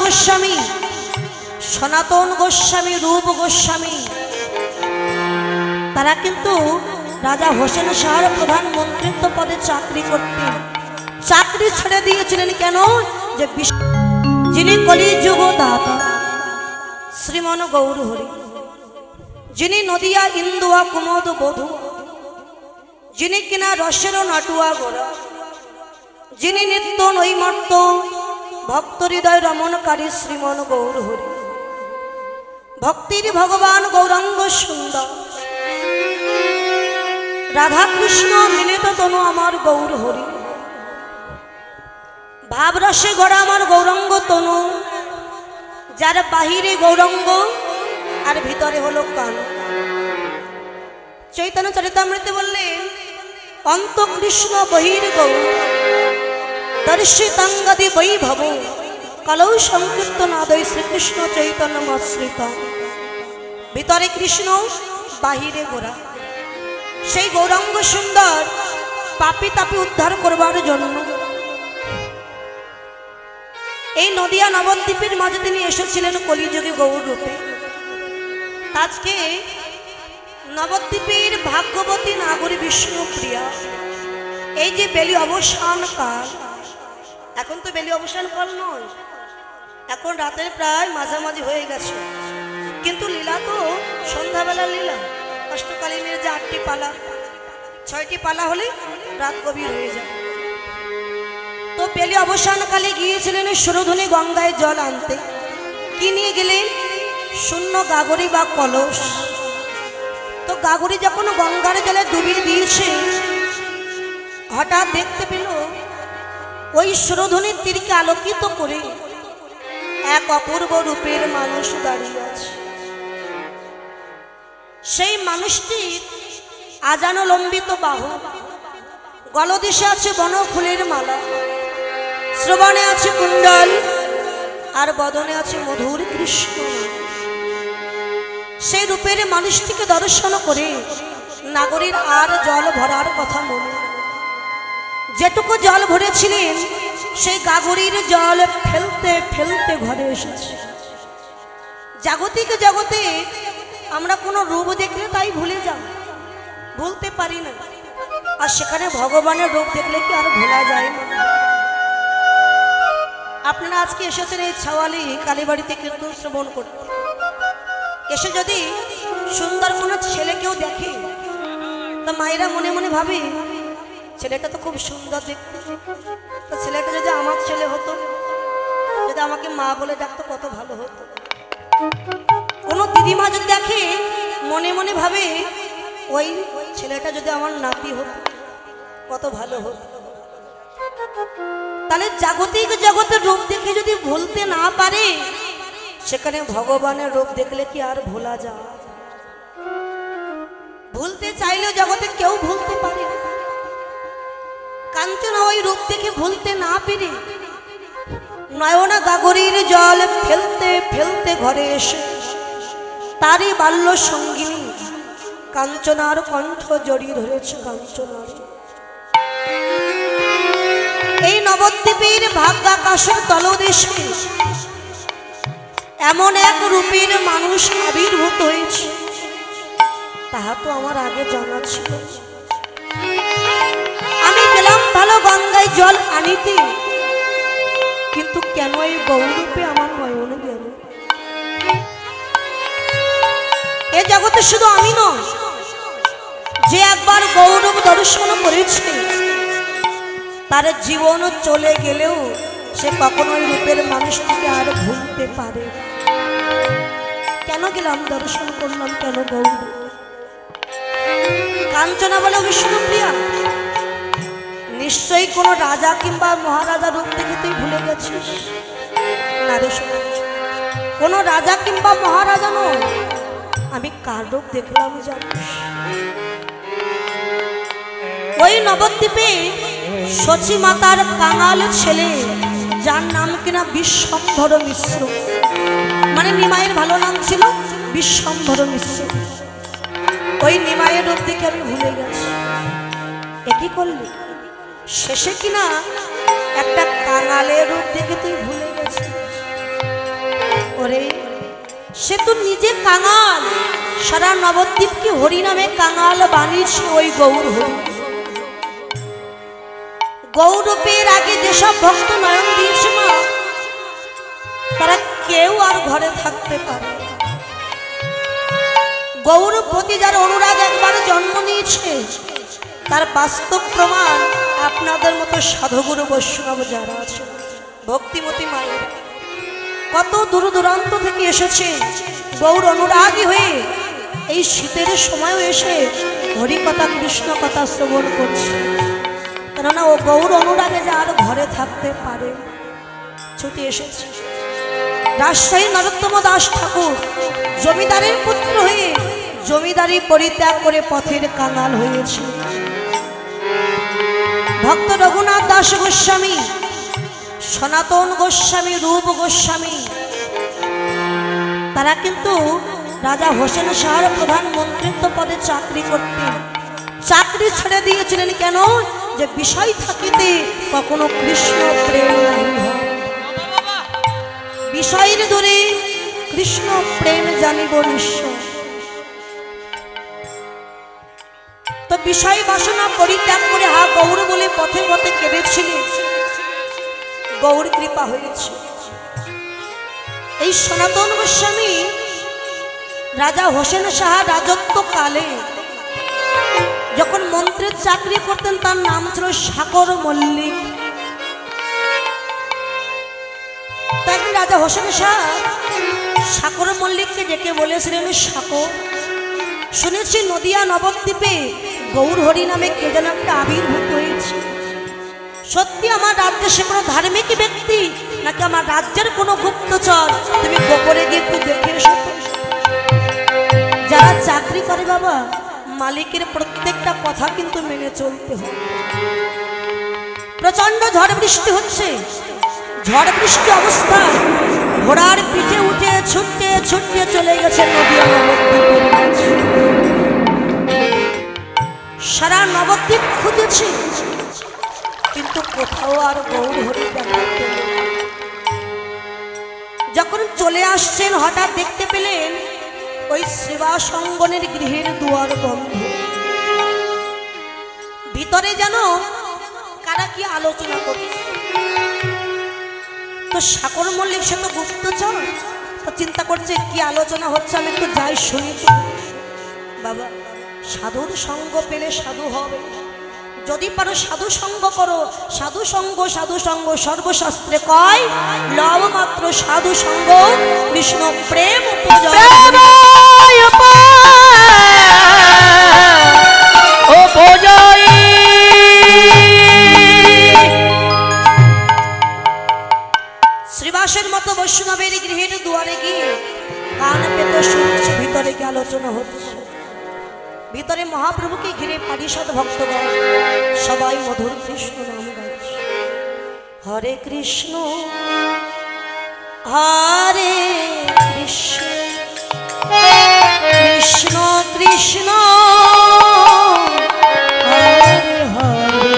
গোস্বামী, সনাতন গোস্বামী, রূপ গোস্বামী, তারা কিন্তু রাজা হোসেন শাহর প্রধানমন্ত্রিত্ব পদে চাকরি করতেন। চাকরি ছেড়ে দিয়েছিলেন কেন? যে যিনি কলিযুগ দাতা শ্রীমন গৌর হরি, যিনি নদিয়া ইন্দুয়া কুমোদ বধূ, যিনি কিনা রসের নাটুয়া গোরা, যিনি নিত্য নৈমর্ত ভক্ত হৃদয় রমণকারী শ্রীমন গৌর হরি, ভক্তির ভগবান গৌরাঙ্গ সুন্দর, রাধা কৃষ্ণ মিলিত তনু আমার গৌর হরি, ভাবরসে গড়া আমার গৌরাঙ্গ তনু, যার বাহিরে গৌরাঙ্গ আর ভিতরে হলো কান। চৈতন্য চরিতামৃতে বললেন, অন্ত কৃষ্ণ বহির গৌর দর্শিতাঙ্গাদি বৈভব কালৌ সংকীর্তনাদয় শ্রীকৃষ্ণ চৈতন্য মশ্রিত। ভিতরে কৃষ্ণ, বাহিরে গোরা। সেই গৌরাঙ্গ সুন্দর পাপী তাপী উদ্ধার করবার জন্য এই নদিয়া নবদ্বীপের মাঝে তিনি এসেছিলেন কলিযুগে গৌর রূপে। আজকে নবদ্বীপের ভাগ্যবতী নাগরী বিষ্ণুপ্রিয়া, এই যে বেলি অবসান কাল, এখন তো বেলি অবসান কাল নয়, এখন রাতের প্রায় মাঝামাঝি হয়ে গেছে, কিন্তু লীলা তো সন্ধ্যাবেলার লীলা। অষ্টকালীনের যে 8টি পালা, 6টি পালা হলে রাত গভীর হয়ে যায়। তো বেলি অবসানকালে গিয়েছিলেন সুরধুনী গঙ্গায় জল আনতে। কি নিয়ে গেলেন? শূন্য গাগরি বা কলস। তো গাগরি যখন গঙ্গার জলে ডুবিয়ে দিয়েছে, হঠাৎ দেখতে পেল ওই সুরধুনীর তীরকে আলোকিত করে এক অপূর্ব রূপের মানুষ দাঁড়িয়ে আছে। সেই মানুষটির আজানো লম্বিত বাহু, গলদেশে আছে বনফুলের মালা, শ্রবণে আছে কুণ্ডল, আর বদনে আছে মধুর কৃষ্ণ। সেই রূপের মানুষটিকে দর্শন করে নাগরীর আর জল ভরার কথা মনে। যেটুকু জল ভরেছিলেন সেই গাগরীর জল ফেলতে ফেলতে ঘরে এসেছে। জাগতিক জগতে আমরা কোনো রূপ দেখলে তাই ভুলে যাই, ভুলতে পারি না। আর সেখানে ভগবানের রূপ দেখলে কি আর ভোলা যায় না? আপনারা আজকে এসেছেন এই ছাওয়ালি কালীবাড়িতে কীর্তন শ্রবণ করতে। এসে যদি সুন্দর কোনো ছেলেকেও দেখে, তা মায়েরা মনে মনে ভাবে ছেলেটা তো খুব সুন্দর দেখতে, তো ছেলেটা যদি আমার ছেলে হতো, যদি আমাকে মা বলে ডাকতো, কত ভালো হতো। কোনো দিদিমা যদি দেখে, মনে মনে ভাবে ওই ছেলেটা যদি আমার নাতি হতো, কত ভালো হতো। তাহলে জাগতিক জগতের রূপ দেখে যদি ভুলতে না পারে, সেখানে ভগবানের রূপ দেখলে কি আর ভোলা যায়? ভুলতে চাইলেও জগতে কেউ ভুলতে পারে না। কাঞ্চনা ওই রূপ দেখে ভুলতে না পেরে নয়না গাগরীর জল ফেলতে ফেলতে ঘরে এসে তারই বাল্য সঙ্গিনী কাঞ্চনার কণ্ঠ জড়িয়ে ধরেছে। কাঞ্চনার এই নবদ্বীপের ভাগ্যাকাশের তলদেশে এমন এক রূপের মানুষ আবির্ভূত হয়েছে, তাহা তো আমার আগে জানা ছিল। আমি গেলাম ভালো গঙ্গায় জল আনিতে, কিন্তু কেন এই গৌরূপে আমার নয়ন গেল? এ জগতে শুধু আমি নয়, যে একবার গৌরব দর্শন করেছে, তার জীবন চলে গেলেও সে কখনোই রূপের মানুষটিকে আর ভুলতে পারে। কেন গেলাম, দর্শন করলাম কেন গৌর? কাঞ্চনা বলে, বিষ্ণুপ্রিয়া, নিশ্চয়ই কোনো রাজা কিংবা মহারাজা রূপ দেখে তুই ভুলে গেছিস। না রে শোনা, কোনো রাজা কিংবা মহারাজা নয়, আমি কার রূপ দেখলাম জানিস? ওই নবদ্বীপে শচী মাতার কাঙাল ছেলে, যার নাম কিনা বিশ্বম্ভর মিশ্র, মানে নিমাইয়ের ভালো নাম ছিল বিশ্বম্ভর মিশ্র, ওই নিমাইয়ের রূপ দেখে আমি ভুলে গেছি। একই করলি, শেষে কিনা একটা কাঙালের রূপ দেখে তুই ভুলে গেছিস। সে তো নিজে কাঙাল, সারা নবদ্বীপকে হরি নামে কাঙাল বানিয়েছে ওই গৌর হরি। গৌরূপের আগে যেসব ভক্ত নয়ন দিয়েছে মা, তারা কেউ আর ঘরে থাকতে পারে। গৌরব প্রতি যার অনুরাগ একবার জন্ম নিয়েছে, তার বাস্তব প্রমাণ আপনাদের মতো সাধুগুরু বৈষ্ণব যারা আছে, ভক্তিমতী মায়ের কত দূর দূরান্ত থেকে এসেছে গৌর অনুরাগী হয়ে, এই শীতের সময়ও এসে হরিকথা কৃষ্ণ কথা শ্রবণ করছে। কেননা ও গৌর অনুরাগে যে আর ঘরে থাকতে পারে, ছুটে এসেছে। রাজশাহী নরোত্তম দাস ঠাকুর জমিদারের পুত্র হয়ে জমিদারি পরিত্যাগ করে পথের কাঙাল হয়েছে। ভক্ত রঘুনাথ দাস গোস্বামী, সনাতন গোস্বামী, রূপ গোস্বামী, তারা কিন্তু রাজা হোসেন শাহর প্রধানমন্ত্রিত্ব পদে চাকরি করতেন। চাকরি ছেড়ে দিয়েছিলেন কেন? যে বিষয় থাকিতে কখনো কৃষ্ণ প্রেম নাই হয়। বিষয়ের দূরে কৃষ্ণ প্রেম জানিব নিশ্চয়। তো বিষয় বাসনা পরিত্যাগ করে হা গৌর বলে পথে পথে কেঁদেছিলেন, গৌর কৃপা হয়েছে। এই সনাতন গোস্বামী রাজা হোসেন শাহ রাজত্ব কালে যখন মন্ত্রীর চাকরি করতেন, তার নাম ছিল সাকর মল্লিক। তাই রাজা হোসেন শাহ সাকর মল্লিককে ডেকে বলেছিলেন, সাকর, শুনেছি নদিয়া নবদ্বীপে গৌর হরি নামে কে যেন একটা আবির্ভূত হয়েছে। সত্যি আমার রাজ্যে সে কোনো ধার্মিক ব্যক্তি নাকি আমার রাজ্যের কোনো গুপ্তচর? তুমি গোপনে গিয়ে একটু দেখে এসো। যারা চাকরি করে বাবা, মালিকের প্রত্যেকটা কথা কিন্তু মেনে চলতে হয়। প্রচন্ড ঝড় বৃষ্টি হচ্ছে, ঝড় বৃষ্টি অবস্থা ঘোড়ার পিঠে উঠে ছুটতে ছুটতে চলে গেছে নদিয়া নবদ্বীপের কাছে। সারা নবদ্বীপ খুঁজেছে, কিন্তু কোথাও আর গৌর হরি দেখা পেল না। যখন চলে আসছেন হঠাৎ দেখতে পেলেন ওই শ্রীবাস অঙ্গনের গৃহের দুয়ার বন্ধ। ভিতরে যেন কারা কি আলোচনা করছে। তো সাকর মল্লিক সে তো গুপ্তচর, তো চিন্তা করছে কি আলোচনা হচ্ছে, আমি একটু যাই শুনি। তো বাবা, সাধুর সঙ্গ পেলে সাধু হবে, যদি পারো সাধু সঙ্গ করো। সাধু সঙ্গ, সাধু সঙ্গ সর্বশাস্ত্রে কয়, লব মাত্র সাধু সঙ্গ কৃষ্ণ প্রেম উপজয়। শ্রীবাসের মতো বৈষ্ণবের গৃহের দুয়ারে গিয়ে কান পেতে শুনছে ভিতরে কি আলোচনা হচ্ছে। ভিতরে মহাপ্রভুকে ঘিরে পারিষদ ভক্তগণ সবাই মধুর কৃষ্ণ নাম গাইছে। হরে কৃষ্ণ হরে কৃষ্ণ কৃষ্ণ কৃষ্ণ হরে হরে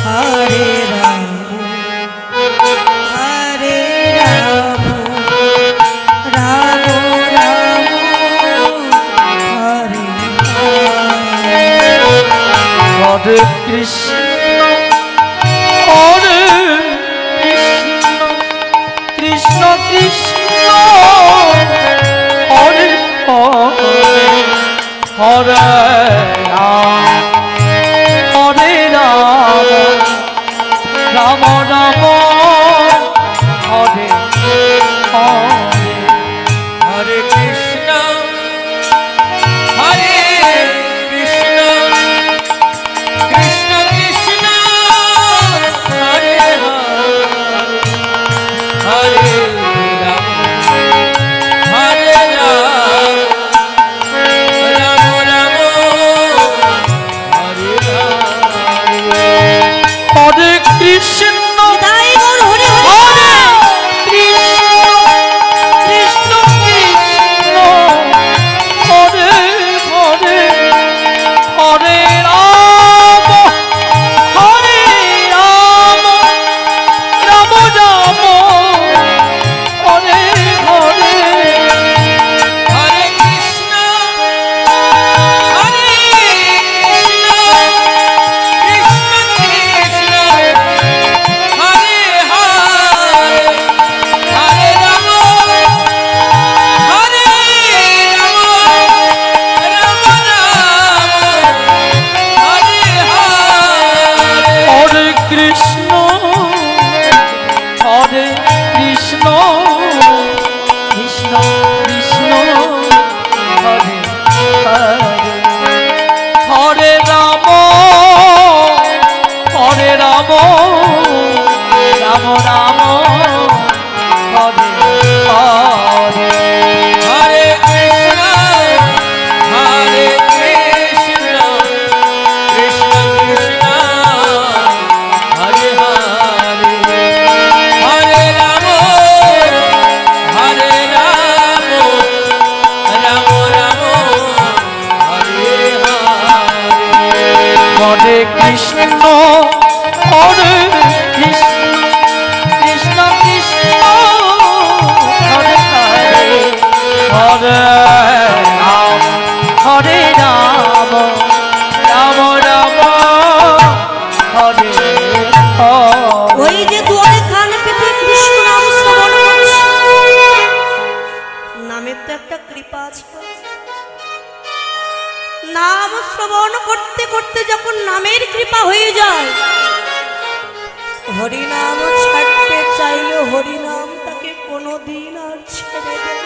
হরে রাম হরে রাম রাম রাম হরে হরে কৃষ্ণ হরে কৃষ্ণ কৃষ্ণ কৃষ্ণ হরে হরে হরে রাম হরে রাম রাম রাম হরে হরে হরে কৃষ্ণ হরে কৃষ্ণ কৃষ্ণ কৃষ্ণ হরে হরে হরে রাম হরে রাম রাম রাম একটা কৃপা আছে। নাম শ্রবণ করতে করতে যখন নামের কৃপা হয়ে যায়, হরিনাম ছাড়তে চাইলে হরিনাম তাকে কোনোদিন আর ছেড়ে দেয়।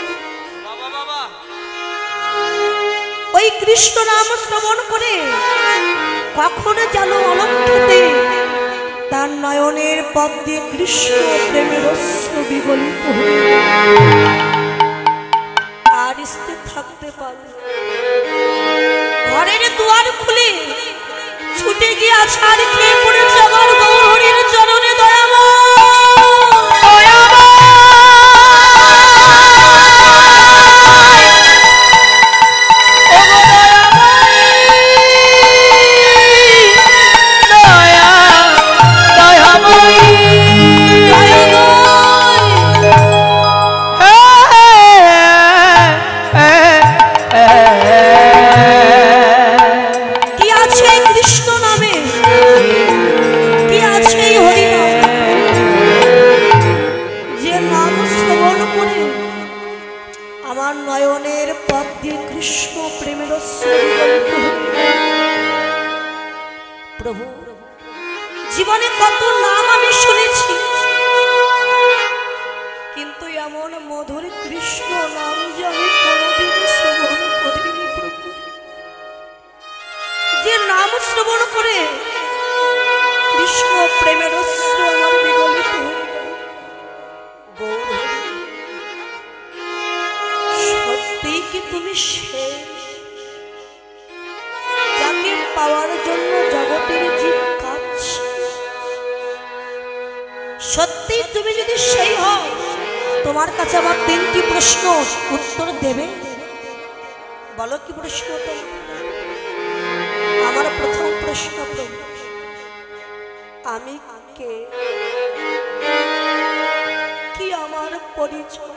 ওই কৃষ্ণ নাম শ্রবণ করে কখনো যেন অলক্ষেতে তার নয়নের পথ দিয়ে কৃষ্ণ প্রেমের অশ্রু বিগলিত হয়ে আর স্থির থাকতে পারল। ঘরের দুয়ার খুলে ছুটে গিয়ে আছাড় খেয়ে পড়েছে আমার গৌর হরির চরণে। প্রভু, জীবনে কত নাম আমি শুনেছি, কিন্তু এমন মধুর কৃষ্ণ নাম যে আমি কোনোদিন শ্রবণ করিনি প্রভু। যে নাম শ্রবণ করে কৃষ্ণ প্রেমের অশ্রু আমার বিগলিত হয়ে গেল। সত্যি কি তুমি সে যাকে পাওয়ার জন্য জগতের জীব কাঁদছে? সত্যি তুমি যদি সেই হও, তোমার কাছে আমার তিনটি প্রশ্ন উত্তর দেবে। বলো কি প্রশ্ন? আমার প্রথম প্রশ্ন, আমি কে? কি আমার পরিচয়?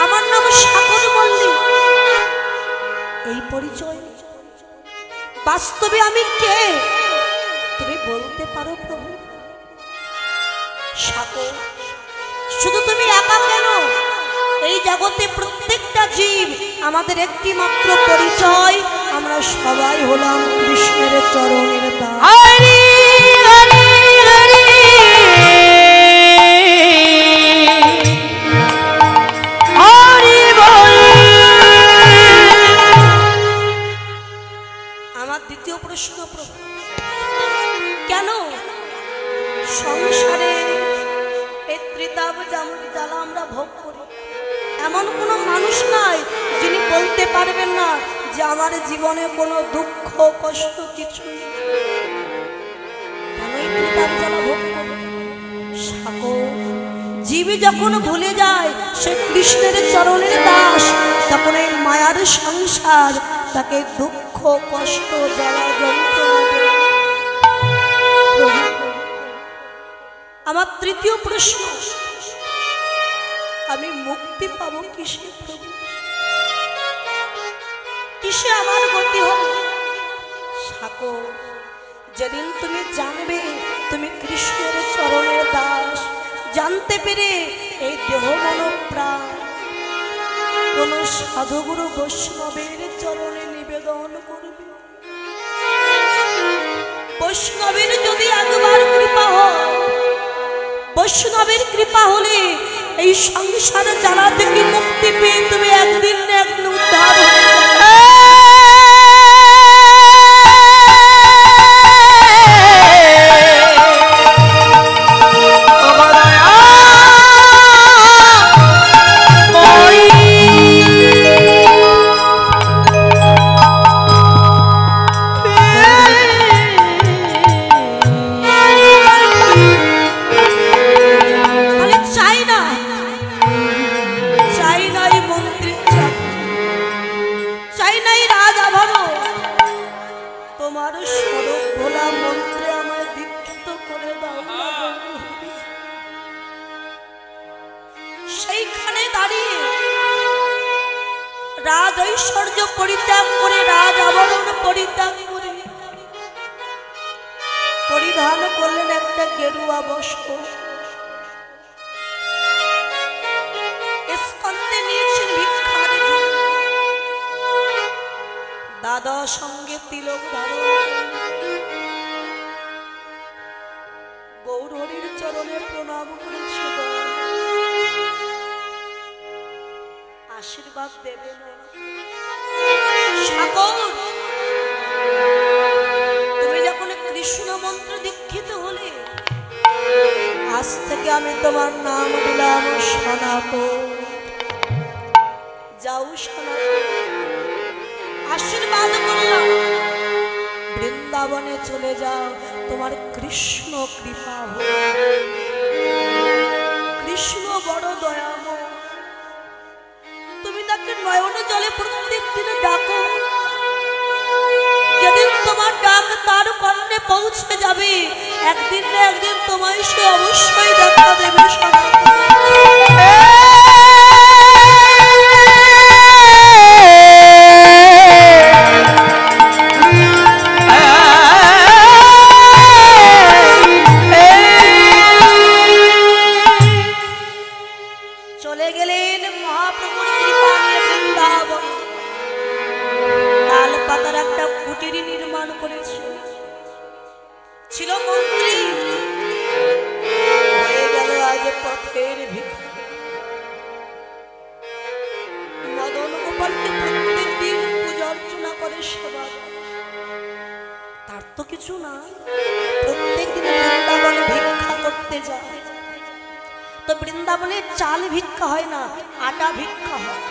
আমার নাম সাগর মল্লিক, এই পরিচয়। বাস্তবে আমি কে তুমি বলতে পারো প্রভু? সাগর, শুধু তুমি একা কেন, এই জগতে প্রত্যেকটা জীব আমাদের একটি মাত্র পরিচয়, আমরা সবাই হলাম কৃষ্ণের চরণের দাস। হরি হরি হরি হরি বল। আমার দ্বিতীয় প্রশ্ন প্রভু, কেন সংসারে এই ত্রিতাপ জ্বালা আমরা ভোগ করি? এমন কোনো মানুষ নাই যিনি বলতে পারবেন না যে আমার জীবনে কোনো দুঃখ কষ্ট কিছুই। কেন এই ত্রিতাপ জ্বালা ভোগ করি? সাগর, জীব যখন ভুলে যায় সে কৃষ্ণের চরণের দাস, তখন এই মায়ার সংসার তাকে দুঃখ কষ্ট জ্বালা যন্ত্রণা দেয়। আমার তৃতীয় প্রশ্ন, আমি মুক্তি পাবো কিসে প্রভু? কিসে আমার গতি হবে? সাগর, যেদিন তুমি জানবে তুমি কৃষ্ণের চরণের দাস, জানতে পেরে এই দেহ মন প্রাণ কোন সাধুগুরু বৈষ্ণবের চরণে নিবেদন করবে। বৈষ্ণবের যদি একবার কৃপা হয়, বৈষ্ণবের কৃপা হলে এই সংসার জ্বালা থেকে মুক্তি পেয়ে তুমি একদিন না একদিন উদ্ধার হবে। সেইখানে দাঁড়িয়ে রাজ ঐশ্বর্য পরিত্যাগ করে, রাজ আবরণ পরিত্যাগ করে পরিধান করলেন একটা গেরুয়া বস্ত্র। স্কন্ধে রাধা সঙ্গে তিলক ধারণ গৌর হরির চরণে প্রণাম করেছে। আশীর্বাদ দেবে না সাগর, তুমি যখন কৃষ্ণ মন্ত্র দীক্ষিত হলে, আজ থেকে আমি তোমার নাম দিলাম সনাতন। যাও সনাতন, আশীর্বাদ করলাম, বৃন্দাবনে চলে যাও, তোমার কৃষ্ণ কৃপা হোক। কৃষ্ণ বড় দয়াময়, তুমি তাকে নয়ন জলে প্রত্যেক দিনে ডাকো। যেদিন তোমার ডাক তার কর্ণে পৌঁছে যাবে, একদিন না একদিন তোমায় সে অবশ্যই দেখা দেবে সনাতন। চলে গেলেন মহাপ্রভুর কৃপা নিয়ে বৃন্দাবন। তাল পাতার একটা কুটির নির্মাণ করেছে, ছিল মন্ত্রী, হয়ে গেল আজ পথের ভিখারি। মদন গোপালকে প্রত্যেক দিন পূজা অর্চনা করে, সেবা করে। তার তো কিছু না, প্রত্যেক দিন বৃন্দাবনে ভিক্ষা করতে যায়। তো বৃন্দাবনে চাল ভিক্ষা হয় না, আটা ভিক্ষা হয়।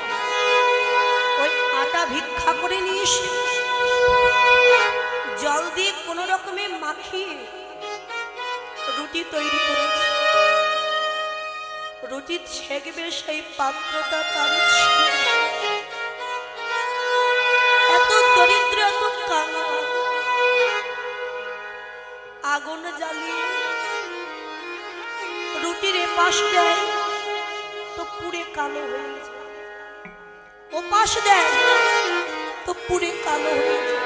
ওই আটা ভিক্ষা করে নিয়ে এসে জল দিয়ে কোন রকমে মাখিয়ে রুটি তৈরি করেছে। রুটি ছেঁকবে সেই পাত্রটা তার ছিল। এত দরিদ্র, এত কাঙা, আগুন জ্বালিয়ে রুটির এপাশ দেয় তো পুড়ে কালো হয়ে যায়, ওপাশ দেয় তো পুড়ে কালো হয়ে যায়।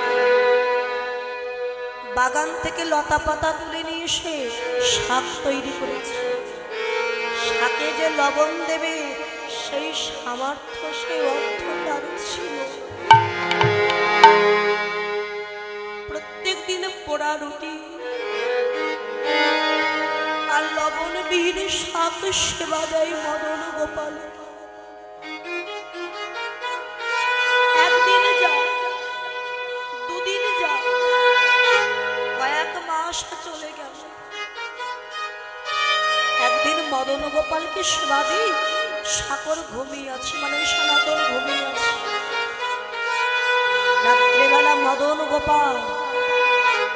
বাগান থেকে লতা পাতা তুলে নিয়ে এসে শাক তৈরি করেছে। শাকে যে লবণ দেবে সেই সামর্থ্য, সেই অর্থ তার ছিল। প্রত্যেক দিন পোড়া রুটি আর লবণবিহীন শাক সেবা দেয় মদন গোপাল। একদিন যায়, দুদিন যায়, কয়েক মাস চলে গেল। একদিন মদন গোপালকে সেবা দিই, সাগর ঘুমিয়ে আছে, মানে সনাতন ঘুমিয়ে আছে। রাত্রেবেলা মদন গোপাল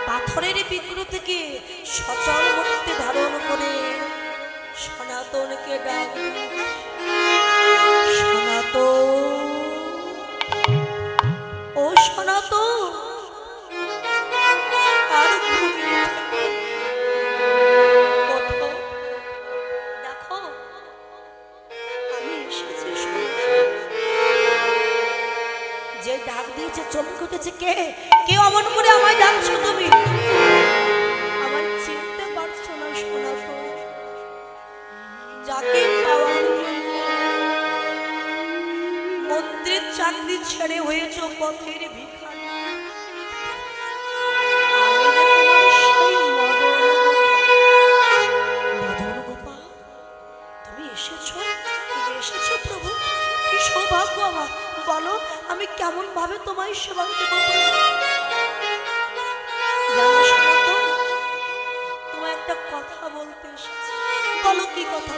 পাথরের বিগ্রহ থেকে সচল মূর্তি ধারণ করে সনাতনকে ডাক, সনাতন, ও সনাতন, আর ঘুমিয়ে ওঠো, দেখো আমি এসেছি। যে ডাক দিয়েছে চমকে উঠেছে, কে কে অমন করে আমায় ডাকছো তুমি? আমার চিনতে পারছো না সনাতন? যাকে পাওয়ার জন্য মন্ত্রীর চাকরি ছেড়ে হয়েছ পথের ভিখারি, আমি যে তোমার সেই মদন গোপাল। তুমি এসেছো, এসেছো প্রভু, কি সৌভাগ্য আমার। বলো আমি কেমন ভাবে তোমায় সেবা দেব? জানো সনাতন, তোমায় একটা কথা বলতে এসেছি। বলো কি কথা?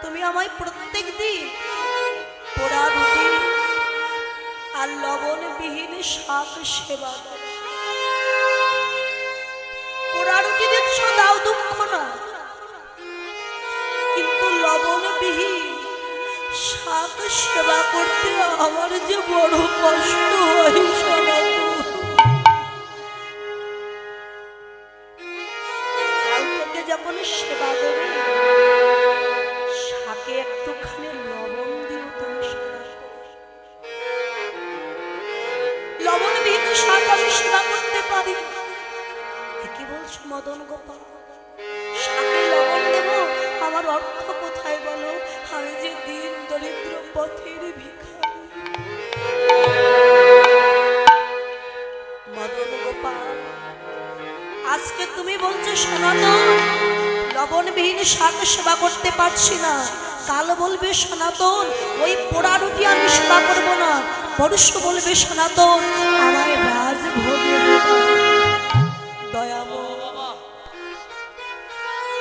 তুমি আমায় প্রত্যেক দিন পোড়া রুটি আর লবণবিহীন শাক সেবা দাও। পোড়া রুটি দিচ্ছ, দাও, দুঃখ না, কিন্তু লবণবিহীন শাক সেবা করতে আমার যে বড় কষ্ট হয় সনাতন। কাল থেকে যখন সেবা দেবে, শাকে একটুখানি লবণ দিও তুমি সনাতন। লবণবিহীন শাক আমি সেবা করতে পারি। কি বলছো মদন গোপাল? শাকে লবণ দেব, আমার অর্থ কোথায় বলো? আমি যে দিন দরিদ্র পথের ভিখারি। শাক সেবা করতে পারছি না, কাল বলবে সনাতন ওই পোড়া রুটি আমি সেবা করব না, পরশু বলবে সনাতন আমায় রাজভোগে দয়াময়।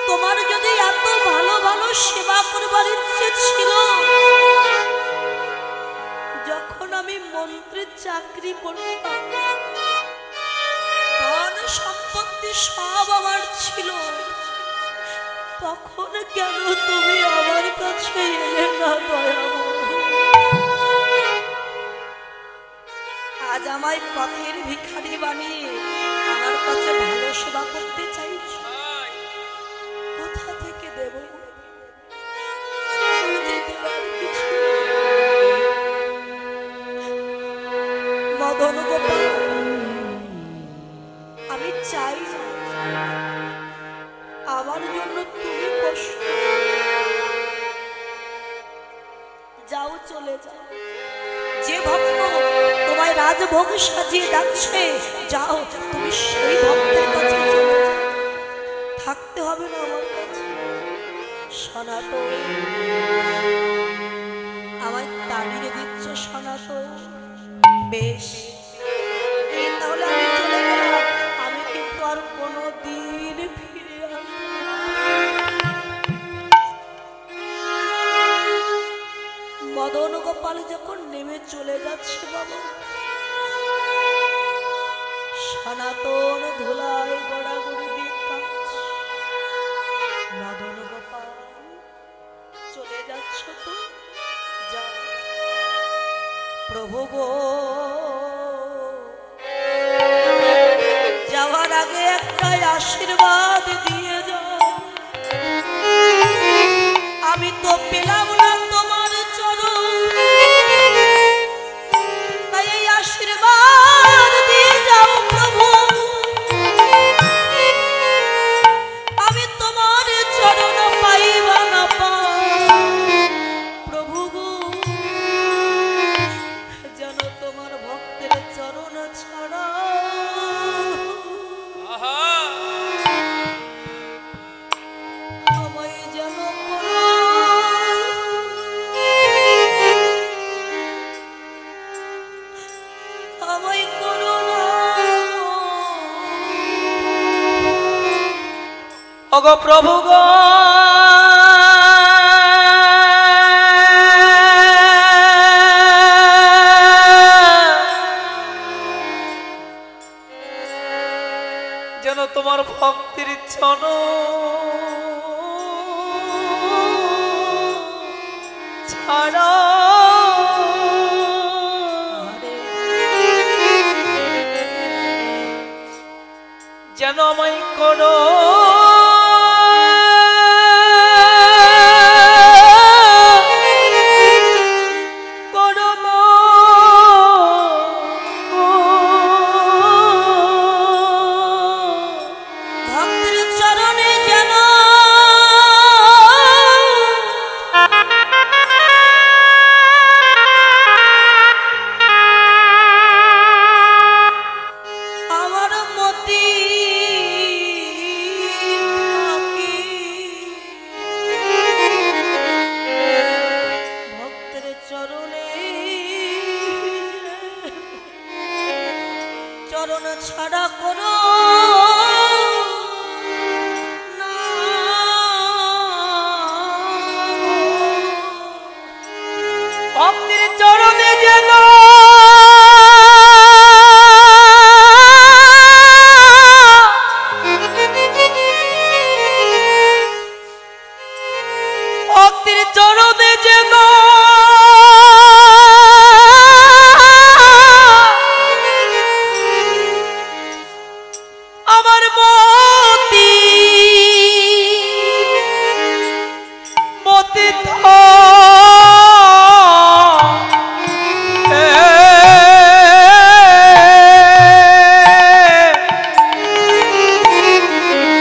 তোমার যদি এত ভালো ভালো সেবা করবার ইচ্ছে ছিল, যখন আমি মন্ত্রীর চাকরি করতাম, ধন সম্পত্তি সব আমার ছিল, তখন কেন তুমি আমার কাছে এলে না দয়াময়? আজ আমায় পথের ভিখারি বানিয়ে আমার কাছে ভালো সেবা করতে চাইছ, কোথা থেকে দেব? মদন গোপাল, আমি চাই আমার জন্য তুমি কষ্ট, যাও চলে যাও। যে ভক্ত তোমায় রাজভোগ সাজিয়ে ডাকছে, যাও তুমি সেই ভক্তের কাছে চলে যাও, থাকতে হবে না আমার কাছে। সনাতন, আমায় তাড়িয়ে দিচ্ছ সনাতন? বেশ, এই তাহলে আমি চলে গেলাম, আমি কিন্তু আর কোনোদিন ফিরে আসবো না। মদন গোপাল যখন নেমে চলে যাচ্ছে বাবা, সনাতন ধুলায় গড়াগড়ি দিয়ে কাঁদছে। মদন গোপাল চলে যাচ্ছ তো যা, প্রভু গো যাওয়ার আগে একটা আশীর্বাদ দিয়ে যাও, আমি তো পেলাম না তোমার চরণ, তাই এই আশীর্বাদ দিয়ে যাও প্রভু, আমি তোমার চরণ পাইবা না পাই। প্রভু গো যেন তোমার ভক্তের চরণ ছাড়া আমায় যেন আমায় করো না। ওগো প্রভু গো, যেন তোমার ভক্তির চরণ ছাড়া যেন আমায় করো চরণ ছাড়া করো না। ভক্তির চরণে যেন ভক্তির চরণে যেন আমার মতি মতি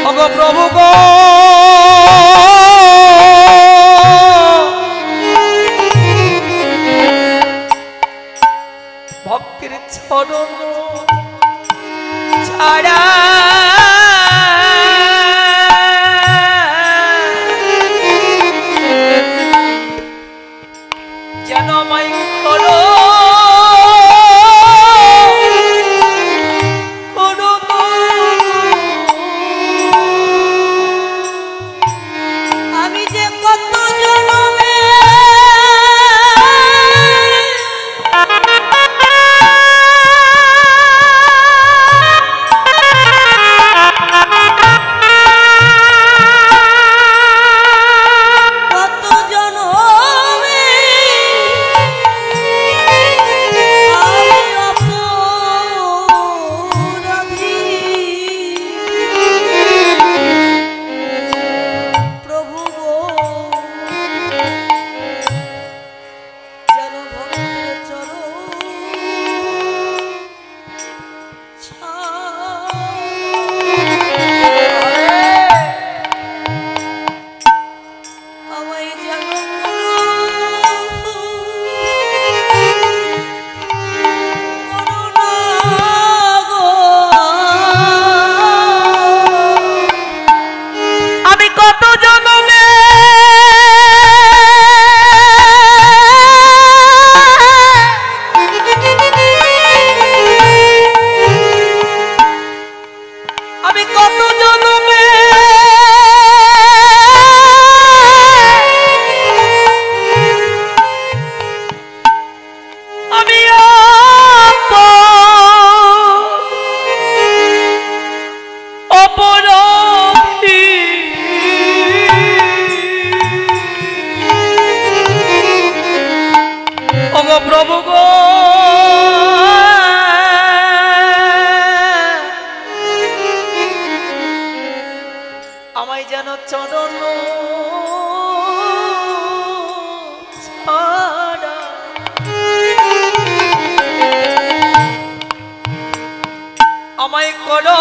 ওগো প্রভু গো, ভক্তির চরণ ছাড়া প্রভু গো আমায় যেন চরণ ছাড়া আমায় করো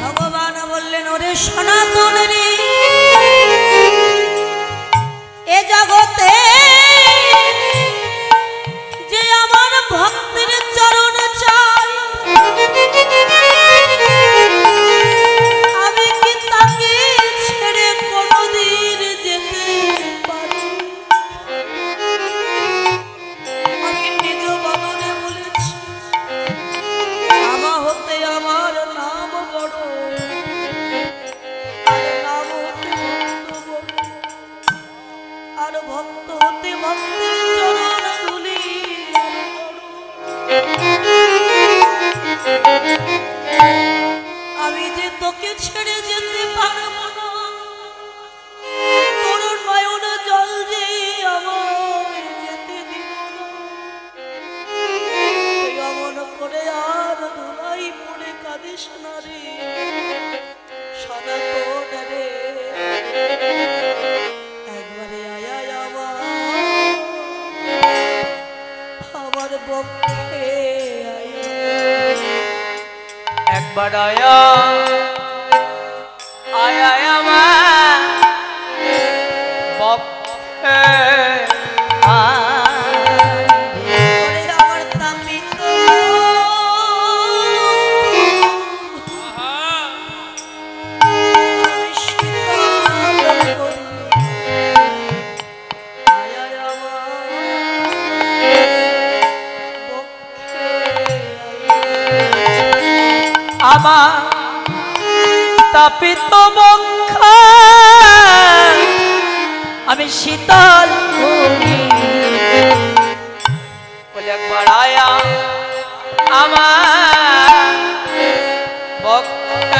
ভগবান বললেন ওরে সনাতন রে এ জগতে যে আমার ভক্তের চরণ চাই আমি কি তাকে ছেড়ে কোনদিন যেতে পারি আমি নিজ বাদনে বলেছি আমা হতে আমার নাম বড় আর নাম হতে ভক্ত বড় আর ভক্ত হতে ভক্তের চরণ ধুলি আমি যে তোকে ছেড়ে যেতে পারবো না তোর নয়ন জল যে আমায় যেতে দিব না তুই অমন করে আর ধুলাই পড়ে কাঁদিস না রে সনাতন রে একবারে আয় আমার পক্ষে একবার আয়া আয়া আমার পক্ষে ওরে আমার তাপিত শীতল করি আয় আমার তাপিত বক্ষ আমি শীতল করি বলে একবার আয়া আমার বক্ষ